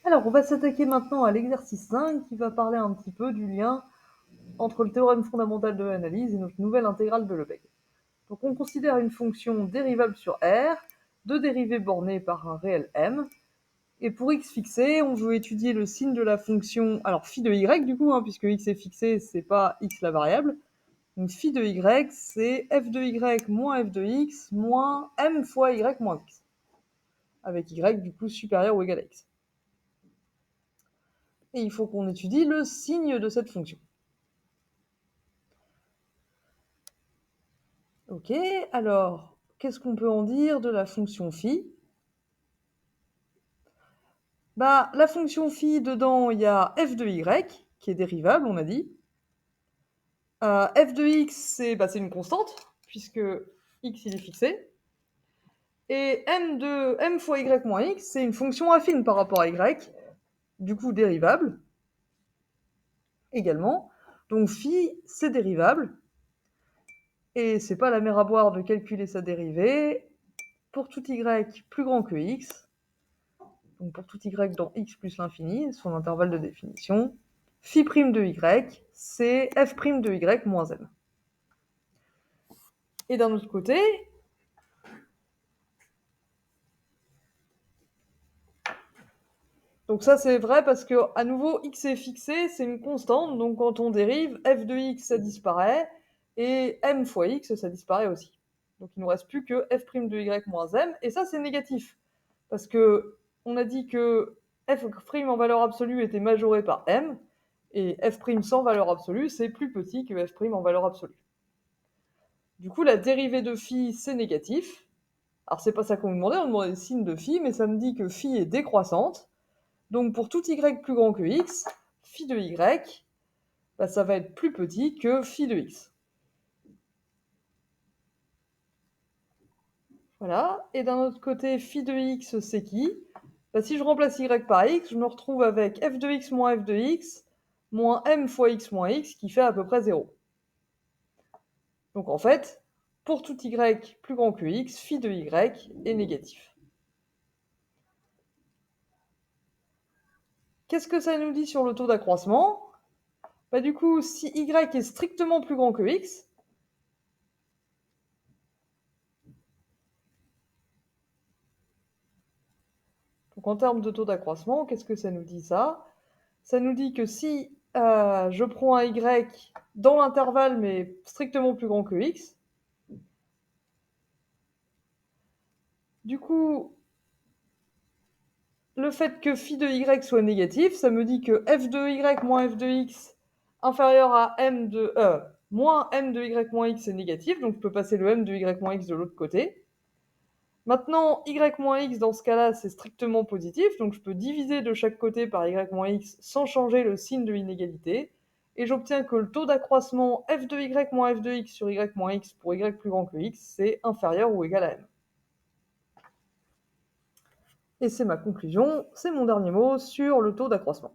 Alors, on va s'attaquer maintenant à l'exercice 5 qui va parler un petit peu du lien entre le théorème fondamental de l'analyse et notre nouvelle intégrale de Lebesgue. Donc, on considère une fonction dérivable sur R, deux dérivées bornées par un réel m, et pour x fixé, on veut étudier le signe de la fonction, alors phi de y du coup, puisque x est fixé, c'est pas x la variable, donc phi de y, c'est f de y moins f de x moins m fois y moins x, avec y du coup supérieur ou égal à x. Et il faut qu'on étudie le signe de cette fonction. Ok, alors, qu'est-ce qu'on peut en dire de la fonction phi? Bah, la fonction phi, dedans, il y a f de y, qui est dérivable, on a dit. F de x, c'est une constante, puisque x, il est fixé. Et m fois y moins x, c'est une fonction affine par rapport à y, du coup dérivable, également. Donc phi, c'est dérivable. Et c'est pas la mer à boire de calculer sa dérivée. Pour tout y plus grand que x, donc pour tout y dans x plus l'infini, son intervalle de définition, phi' de y, c'est f' de y moins m. Et d'un autre côté, donc ça c'est vrai parce que à nouveau x est fixé, c'est une constante, donc quand on dérive, f de x ça disparaît, et m fois x ça disparaît aussi. Donc il ne nous reste plus que f' de y moins m, et ça c'est négatif, parce que on a dit que f' en valeur absolue était majoré par m, et f' sans valeur absolue, c'est plus petit que f' en valeur absolue. Du coup, la dérivée de phi, c'est négatif. Alors, c'est pas ça qu'on nous demandait, on nous demandait le signe de phi, mais ça me dit que phi est décroissante. Donc, pour tout y plus grand que x, phi de y, bah, ça va être plus petit que phi de x. Voilà. Et d'un autre côté, phi de x, c'est qui? Bah, si je remplace y par x, je me retrouve avec f de x moins f de x moins m fois x moins x, qui fait à peu près 0. Donc en fait, pour tout y plus grand que x, phi de y est négatif. Qu'est-ce que ça nous dit sur le taux d'accroissement? Bah du coup, si y est strictement plus grand que x, donc en termes de taux d'accroissement, qu'est-ce que ça nous dit ça? Ça nous dit que si je prends un y dans l'intervalle mais strictement plus grand que x, du coup, le fait que phi de y soit négatif, ça me dit que f de y moins f de x inférieur à moins m de y moins x est négatif, donc je peux passer le m de y moins x de l'autre côté. Maintenant, y moins x, dans ce cas-là, c'est strictement positif, donc je peux diviser de chaque côté par y moins x sans changer le signe de l'inégalité, et j'obtiens que le taux d'accroissement f de y moins f de x sur y moins x pour y plus grand que x, c'est inférieur ou égal à m. Et c'est ma conclusion, c'est mon dernier mot sur le taux d'accroissement.